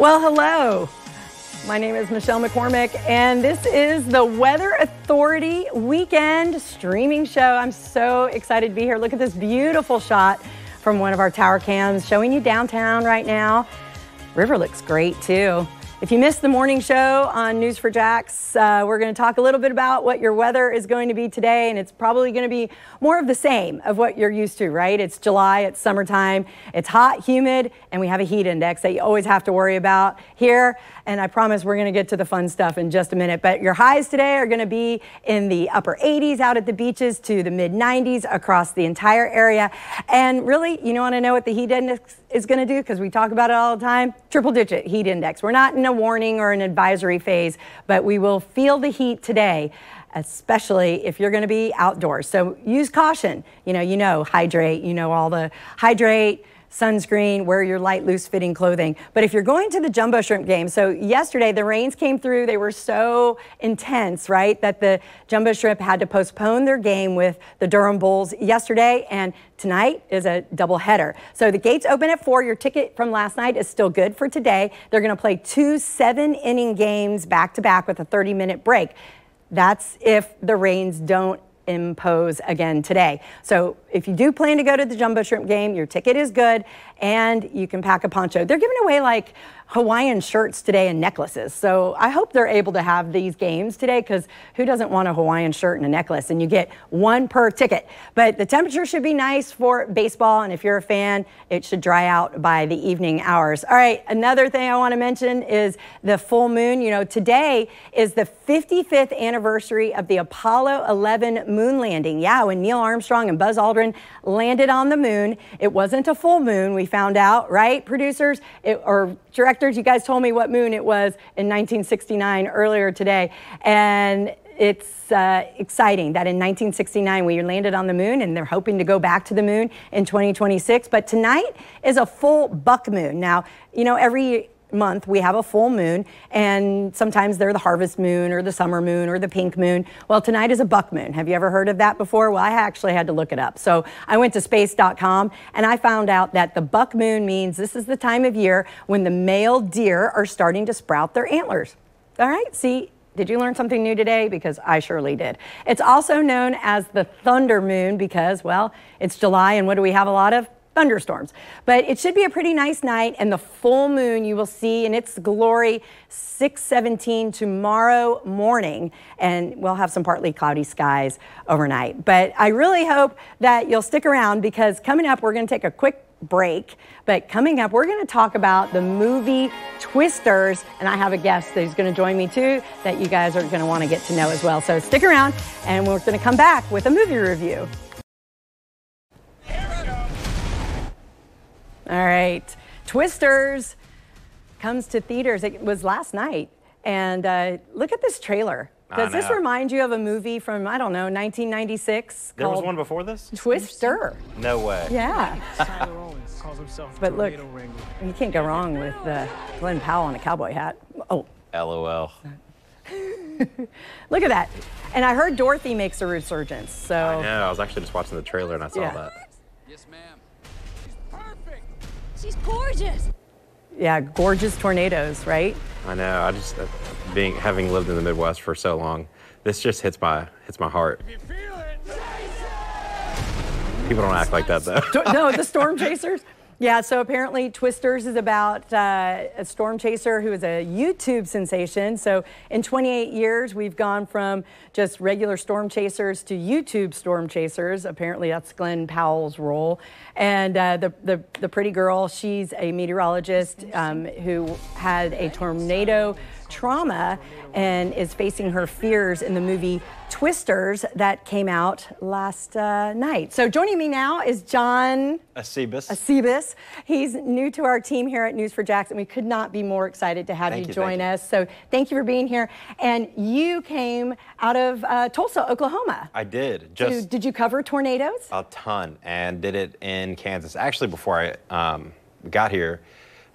Well, hello. My name is Michelle McCormick, and this is the Weather Authority Weekend Streaming Show. I'm so excited to be here. Look at this beautiful shot from one of our tower cams showing you downtown right now. River looks great, too. If you missed the morning show on News4Jax, we're going to talk a little bit about what your weather is going to be today, and it's probably going to be more of the same of what you're used to, right? It's July, it's summertime, it's hot, humid, and we have a heat index that you always have to worry about here. And I promise we're going to get to the fun stuff in just a minute. But your highs today are going to be in the upper 80s out at the beaches to the mid 90s across the entire area. And really, you want to know what the heat index is going to do? Because we talk about it all the time. Triple digit heat index. We're not in a warning or an advisory phase, but we will feel the heat today, especially if you're going to be outdoors. So use caution. Hydrate, all the hydrate, sunscreen, wear your light, loose-fitting clothing. But if you're going to the Jumbo Shrimp game, so yesterday the rains came through. They were so intense, right, that the Jumbo Shrimp had to postpone their game with the Durham Bulls yesterday, and tonight is a doubleheader. So the gates open at 4. Your ticket from last night is still good for today. They're going to play 2 7-inning games back-to-back with a 30-minute break. That's if the rains don't impose again today. So if you do plan to go to the Jumbo Shrimp game, your ticket is good and you can pack a poncho. They're giving away like Hawaiian shirts today and necklaces. So I hope they're able to have these games today, because who doesn't want a Hawaiian shirt and a necklace? And you get 1 per ticket. But the temperature should be nice for baseball, and if you're a fan, it should dry out by the evening hours. All right, another thing I want to mention is the full moon. Today is the 55th anniversary of the Apollo 11 moon landing. Yeah, when Neil Armstrong and Buzz Aldrin landed on the moon. It wasn't a full moon, we found out, right, producers? Or directors, you guys told me what moon it was in 1969 earlier today. And it's exciting that in 1969 we landed on the moon, and they're hoping to go back to the moon in 2026. But tonight is a full buck moon. Now, every month we have a full moon, and sometimes they're the harvest moon or the summer moon or the pink moon. Well, tonight is a buck moon. Have you ever heard of that before? Well, I actually had to look it up. So I went to space.com and I found out that the buck moon means this is the time of year when the male deer are starting to sprout their antlers. All right, see, did you learn something new today? Because I surely did. It's also known as the thunder moon because, well, it's July, and what do we have a lot of? Thunderstorms. But it should be a pretty nice night, and the full moon you will see in its glory 6:17 tomorrow morning, and we'll have some partly cloudy skies overnight. But I really hope that you'll stick around, because coming up we're going to take a quick break, but coming up we're going to talk about the movie Twisters, and I have a guest who's going to join me too that you guys are going to want to get to know as well. So stick around, and we're going to come back with a movie review. All right, Twisters comes to theaters. It was last night, and look at this trailer. Does this remind you of a movie from, I don't know, 1996? There was one before this? Twister. No way. Yeah. But look, you can't go wrong with Glenn Powell in a cowboy hat. Oh. LOL. Look at that. And I heard Dorothy makes a resurgence. So I know. I was actually just watching the trailer and I saw that. Yes, ma'am. She's gorgeous. Yeah, gorgeous tornadoes, right? I know. I just having lived in the Midwest for so long, this just hits my heart. If you feel it, People don't act like that though. No, the storm chasers. Yeah, so apparently Twisters is about a storm chaser who is a YouTube sensation. So in 28 years, we've gone from just regular storm chasers to YouTube storm chasers. Apparently that's Glenn Powell's role. And the pretty girl, she's a meteorologist who had a tornado trauma and is facing her fears in the movie Twisters that came out last night. So joining me now is John Acebus. He's new to our team here at News4Jax, and we could not be more excited to have you join us. So thank you for being here. And you came out of Tulsa, Oklahoma. I did. Did you cover tornadoes? A ton, and did it in Kansas. Actually, before I got here,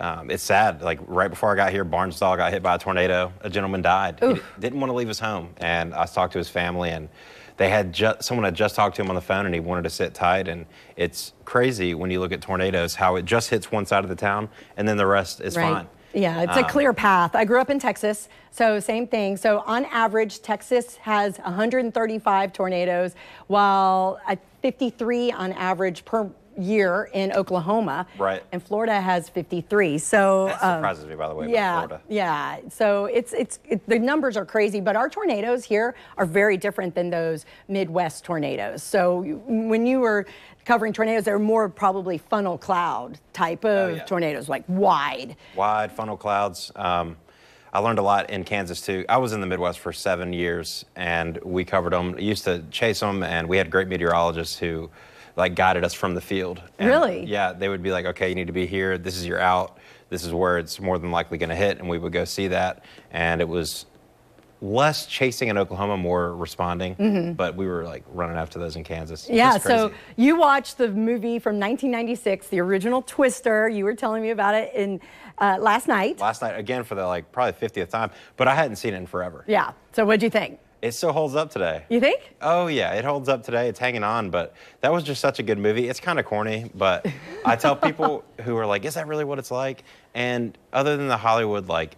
it's sad. Like right before I got here, Barnsdall got hit by a tornado. A gentleman died. He didn't want to leave his home, and I talked to his family, and they had someone had just talked to him on the phone, and he wanted to sit tight. And it's crazy when you look at tornadoes how it just hits one side of the town, and then the rest is fine. Yeah, it's a clear path. I grew up in Texas, so same thing. So on average, Texas has 135 tornadoes, while 53 on average per year in Oklahoma. Right. And Florida has 53. So That surprises me, by the way, yeah, about Florida. yeah. So the numbers are crazy, but our tornadoes here are very different than those Midwest tornadoes. So when you were covering tornadoes, they're more probably funnel cloud type of tornadoes, like wide. Wide funnel clouds. I learned a lot in Kansas too. I was in the Midwest for 7 years, and we covered them. Used to chase them, and we had great meteorologists who like guided us from the field. And, really? Yeah, they would be like, okay, you need to be here. This is your out. This is where it's more than likely going to hit, and we would go see that. And it was less chasing in Oklahoma, more responding, but we were like running after those in Kansas. Yeah, It's crazy. so you watched the movie from 1996, the original Twister. You were telling me about it in last night. Last night, again, for the like probably 50th time, but I hadn't seen it in forever. Yeah, so what'd you think? It still holds up today. You think? Oh, yeah, it holds up today. It's hanging on, but that was just such a good movie. It's kind of corny, but I tell people who are like, is that really what it's like? And other than the Hollywood, like,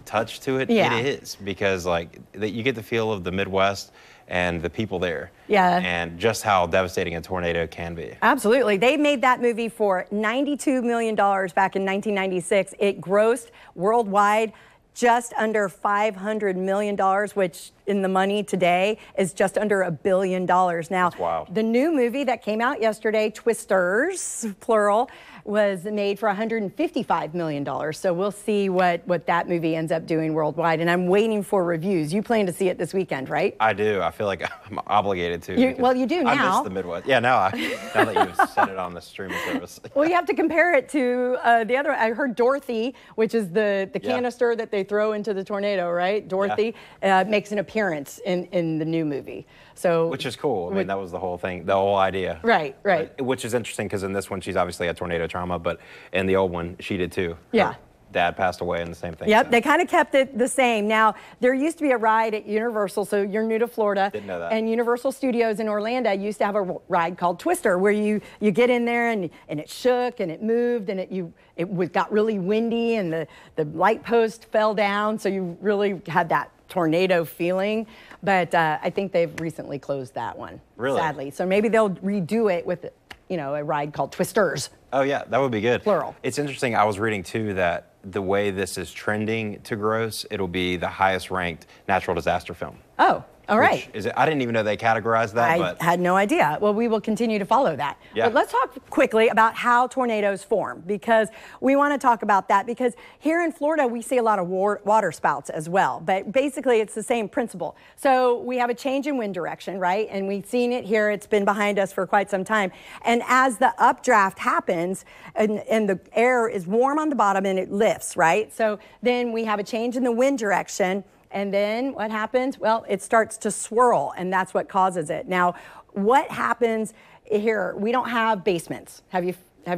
touch to it, Yeah. it is, because, like, you get the feel of the Midwest and the people there. Yeah. And just how devastating a tornado can be. Absolutely. They made that movie for $92 million back in 1996. It grossed worldwide just under $500 million, which in the money today is just under $1 billion. Now, That's wild. The new movie that came out yesterday, Twisters, plural, was made for $155 million. So we'll see what that movie ends up doing worldwide. And I'm waiting for reviews. You plan to see it this weekend, right? I do. I feel like I'm obligated to. Well, you do I now. miss the Midwest. Yeah, now that you've set it on the streaming service. Well, you have to compare it to the other. I heard Dorothy, which is the canister that they throw into the tornado, right? Dorothy makes an appearance in the new movie. So, which is cool. I mean, that was the whole thing, the whole idea. Right. Which is interesting because in this one, she's obviously had tornado trauma, but in the old one, she did too. Yeah. Her dad passed away and the same thing. Yep, so. they kind of kept it the same. Now, there used to be a ride at Universal, so you're new to Florida. Didn't know that. And Universal Studios in Orlando used to have a ride called Twister, where you get in there and it shook and it moved and it got really windy and the light post fell down, so you really had that tornado feeling. But I think they've recently closed that one. Really? Sadly. So maybe they'll redo it with a ride called Twisters. Oh, yeah, that would be good. Plural. It's interesting. I was reading, too, that the way this is trending to gross, it'll be the highest ranked natural disaster film. Oh, all right. I didn't even know they categorized that. I had no idea. Well, we will continue to follow that. Yeah. But let's talk quickly about how tornadoes form, because we want to talk about that, because here in Florida, we see a lot of water spouts as well. But basically, it's the same principle. So we have a change in wind direction, right? And we've seen it here. It's been behind us for quite some time. And as the updraft happens and the air is warm on the bottom and it lifts, right? So then we have a change in the wind direction. And then what happens? Well, it starts to swirl, and that's what causes it. Now, what happens here? We don't have basements. Have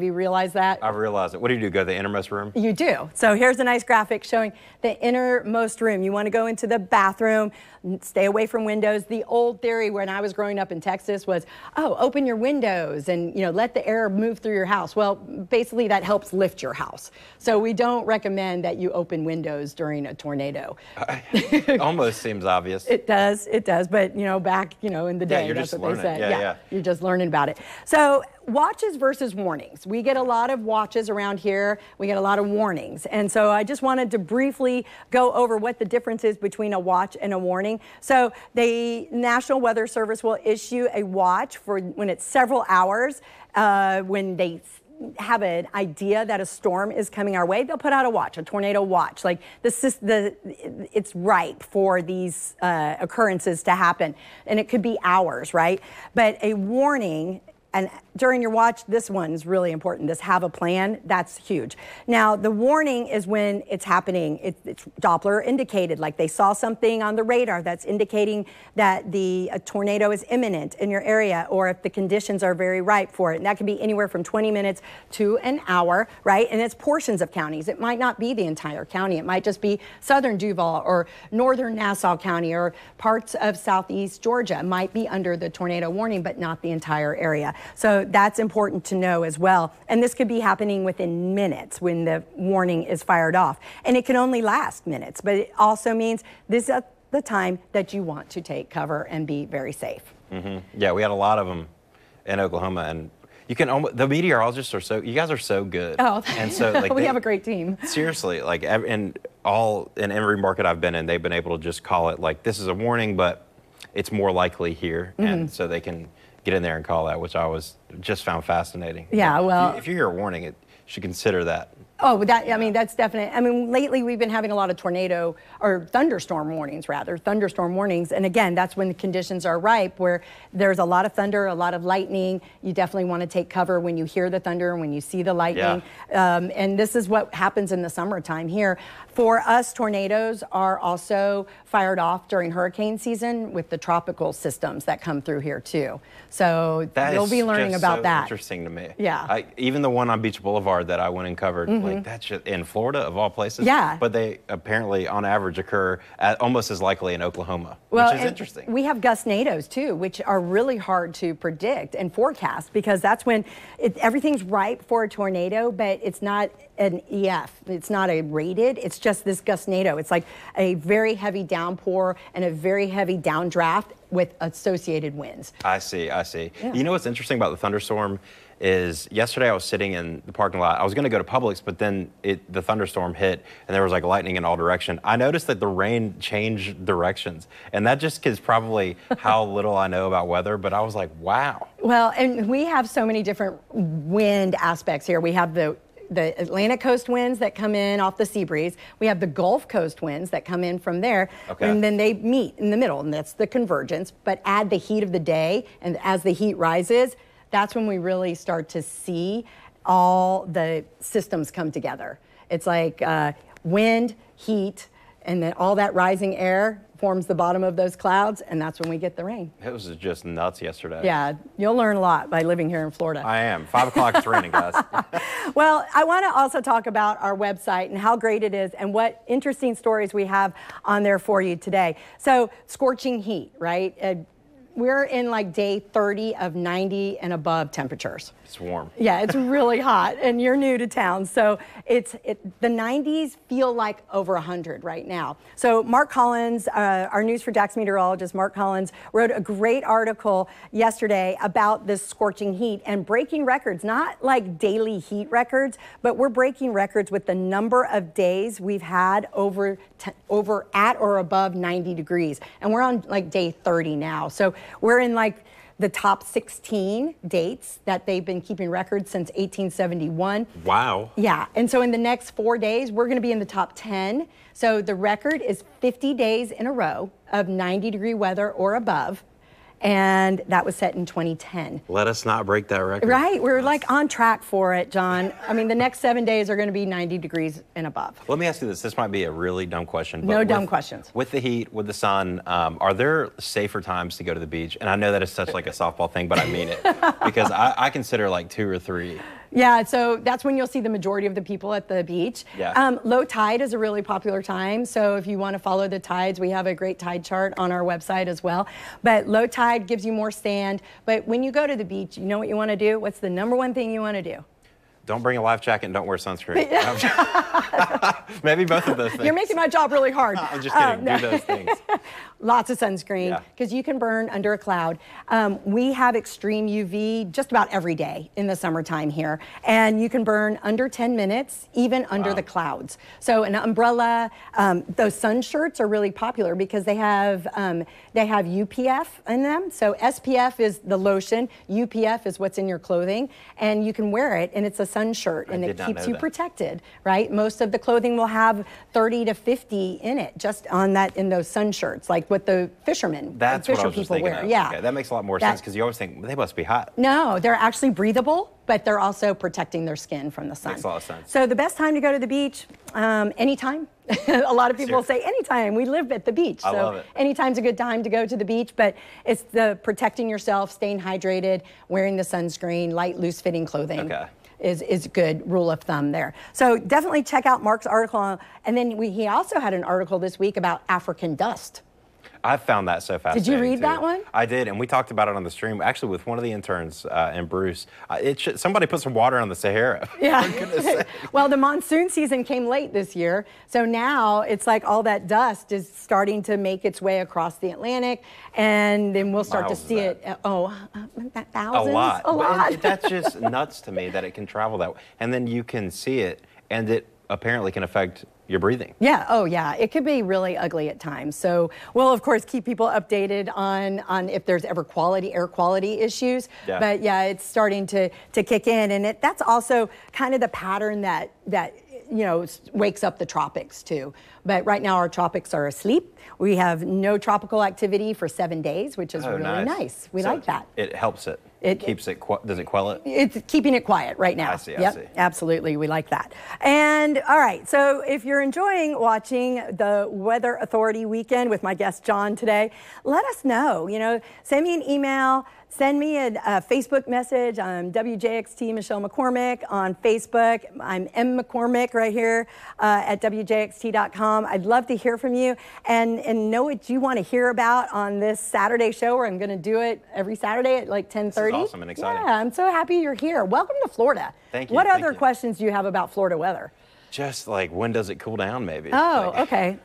you realized that? I've realized it. What do? Go to the innermost room? You do. So here's a nice graphic showing the innermost room. You want to go into the bathroom, stay away from windows. The old theory when I was growing up in Texas was, open your windows and let the air move through your house. Well, basically that helps lift your house. So we don't recommend that you open windows during a tornado. Almost seems obvious. It does. But back in the day, you're that's just what they learning. said. Yeah. You're just learning about it. So watches versus warnings. We get a lot of watches around here. We get a lot of warnings. And so I just wanted to briefly go over what the difference is between a watch and a warning. So the National Weather Service will issue a watch for when it's several hours. When they have an idea that a storm is coming our way, they'll put out a watch, a tornado watch. Like it's ripe for these occurrences to happen. And it could be hours, right? But a warning, and during your watch, this one's really important. This have a plan, that's huge. Now, the warning is when it's happening. It's Doppler indicated, like they saw something on the radar that's indicating that a tornado is imminent in your area, or if the conditions are very ripe for it. And that can be anywhere from 20 minutes to an hour, right? And it's portions of counties. It might not be the entire county. It might just be southern Duval or northern Nassau County or parts of southeast Georgia might be under the tornado warning, but not the entire area. So that's important to know as well. And this could be happening within minutes when the warning is fired off. And it can only last minutes, but it also means this is the time that you want to take cover and be very safe. Yeah, we had a lot of them in Oklahoma, and you can the meteorologists are you guys are so good. Oh, and so like we have a great team. Seriously, like in every market I've been in, they've been able to just call it like this is a warning, but it's more likely here, and so they can get in there and call that, which I just found fascinating. Yeah, well, if you hear a warning, it should consider that. Oh, I mean, that's definite. I mean, lately we've been having a lot of tornado or thunderstorm warnings, and again, that's when the conditions are ripe, where there's a lot of thunder, a lot of lightning. You definitely want to take cover when you hear the thunder and when you see the lightning. And this is what happens in the summertime here. For us, tornadoes are also fired off during hurricane season with the tropical systems that come through here too. So you'll be learning about that. Interesting to me. Yeah. Even the one on Beach Boulevard that I went and covered, like that's just in Florida of all places. Yeah. But they apparently, on average, occur almost as likely in Oklahoma, which is interesting. We have gustnadoes too, which are really hard to predict and forecast because that's when everything's ripe for a tornado, but it's not an EF. It's not a rated. It's just this gustnado. It's like a very heavy downpour and a very heavy downdraft with associated winds. I see. Yeah. You know what's interesting about the thunderstorm is yesterday I was sitting in the parking lot. I was going to go to Publix, but then the thunderstorm hit and there was like lightning in all directions. I noticed that the rain changed directions, and that just is probably how little I know about weather, but I was like, wow. Well, and we have so many different wind aspects here. We have the Atlantic coast winds that come in off the sea breeze. We have the Gulf Coast winds that come in from there. Okay. And then they meet in the middle, and that's the convergence. But add the heat of the day, and as the heat rises, that's when we really start to see all the systems come together. It's like wind, heat, and then all that rising air forms the bottom of those clouds, and that's when we get the rain. It was just nuts yesterday. Yeah, you'll learn a lot by living here in Florida. I am. 5 o'clock, it's raining, guys. Well, I want to also talk about our website and how great it is and what interesting stories we have on there for you today. So, scorching heat, right? We're in like day 30 of 90 and above temperatures. It's warm. Yeah, it's really hot, and you're new to town. So the 90s feel like over 100 right now. So Mark Collins, our News for Jax meteorologist, Mark Collins, wrote a great article yesterday about this scorching heat and breaking records, not like daily heat records, but we're breaking records with the number of days we've had over at or above 90 degrees. And we're on like day 30 now. So we're in like the top 16 dates that they've been keeping records since 1871. Wow. Yeah, and so in the next 4 days, we're gonna be in the top 10. So the record is 50 days in a row of 90-degree weather or above. And that was set in 2010. Let us not break that record. Right, we're like on track for it, John. I mean, the next 7 days are going to be 90 degrees and above. Let me ask you this. This might be a really dumb question. But No dumb questions. With the heat, with the sun, are there safer times to go to the beach? And I know that it's such like a softball thing, but I mean it. Because I consider like 2 or 3. Yeah, so that's when you'll see the majority of the people at the beach. Yeah. Low tide is a really popular time. So if you want to follow the tides, we have a great tide chart on our website as well. But low tide gives you more sand. But when you go to the beach, you know what you want to do? What's the number one thing you want to do? Don't bring a life jacket and don't wear sunscreen. Maybe both of those things. You're making my job really hard. I'm just kidding. No. Do those things. Lots of sunscreen because you can burn under a cloud. We have extreme UV just about every day in the summertime here, and you can burn under 10 minutes, even under the clouds. So an umbrella, those sun shirts are really popular because they have UPF in them. So SPF is the lotion, UPF is what's in your clothing, and you can wear it, and it's a sun shirt, and it keeps you protected, right? Most of the clothing will have 30 to 50 in it, just on that in those sun shirts, like what the fishermen, That's fisher what I was just people thinking wear. of. Yeah, Okay, that makes a lot more sense because you always think they must be hot. No, they're actually breathable, but they're also protecting their skin from the sun. Makes a lot of sense. So the best time to go to the beach, anytime. A lot of people say anytime. We live at the beach, I so love it. anytime's a good time to go to the beach. But it's the protecting yourself, staying hydrated, wearing the sunscreen, light, loose-fitting clothing. Okay. Is a good rule of thumb there. So definitely check out Mark's article. And then he also had an article this week about African dust. I found that so fascinating. Did you read too. that one? I did, and we talked about it on the stream, actually with one of the interns and Bruce. Somebody put some water on the Sahara. Yeah. For goodness sake. Well, the monsoon season came late this year, so now it's like all that dust is starting to make its way across the Atlantic, and then we'll start Miles to is see that? it. Thousands? A lot. A lot. And that's just nuts to me that it can travel that way. And then you can see it, and it apparently can affect your breathing. Yeah, oh yeah, it could be really ugly at times. So we'll of course keep people updated on if there's ever air quality issues. Yeah. But yeah, it's starting to kick in, and that's also kind of the pattern that wakes up the tropics too. But right now our tropics are asleep. We have no tropical activity for 7 days, which is really nice. We like that. It helps it. It keeps it. Does it quell it? It's keeping it quiet right now. I see. Absolutely. We like that. And all right. So if you're enjoying watching the Weather Authority Weekend with my guest John today, let us know. Send me an email. Send me a Facebook message. I'm WJXT Michelle McCormick on Facebook. I'm M McCormick right here at WJXT.com. I'd love to hear from you and know what you want to hear about on this Saturday show, where I'm going to do it every Saturday at like 10:30. This is awesome and exciting. Yeah, I'm so happy you're here. Welcome to Florida. Thank you. What Thank other you. questions do you have about Florida weather? Just like, when does it cool down, maybe? Oh, okay.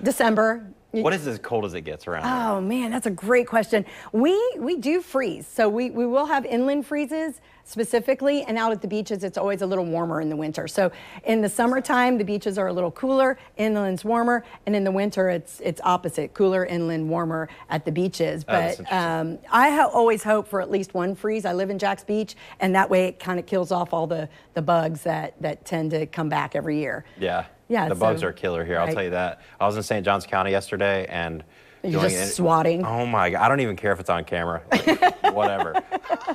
December. What is as cold as it gets around here? Oh man, that's a great question. We do freeze, so we will have inland freezes specifically, and out at the beaches it's always a little warmer in the winter. So in the summertime the beaches are a little cooler, inland's warmer, and in the winter it's opposite, cooler inland, warmer at the beaches. But I always hope for at least one freeze. I live in Jax Beach, and that way it kind of kills off all the bugs that tend to come back every year. Yeah. Yeah, the bugs are killer here, I'll tell you that. I was in St. Johns County yesterday, and you're just swatting. Oh my God, I don't even care if it's on camera. Like, whatever.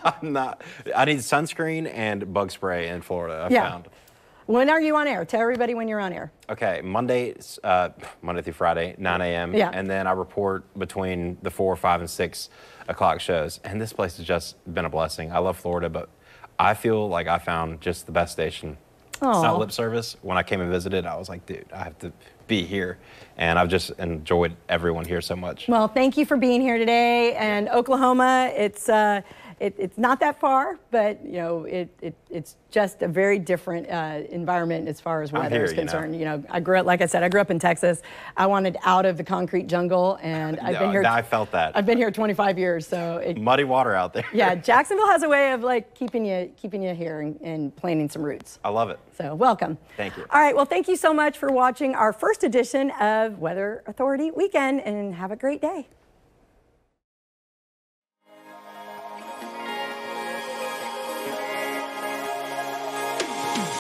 I need sunscreen and bug spray in Florida, I found. When are you on air? Tell everybody when you're on air. Okay, Monday through Friday, 9 a.m. Yeah. And then I report between the 4, 5, and 6 o'clock shows. And this place has just been a blessing. I love Florida, but I feel like I found just the best station. Aww. It's not lip service. When I came and visited, I was like, dude, I have to be here. And I've just enjoyed everyone here so much. Well, thank you for being here today. And Oklahoma, it's not that far, but it's just a very different environment as far as weather is concerned. I grew up, like I said, I grew up in Texas. I wanted out of the concrete jungle, and I've been here. I felt that. I've been here 25 years, so muddy water out there. Yeah, Jacksonville has a way of like keeping you here and planting some roots. I love it. So welcome. Thank you. All right, well, thank you so much for watching our first edition of Weather Authority Weekend, and have a great day.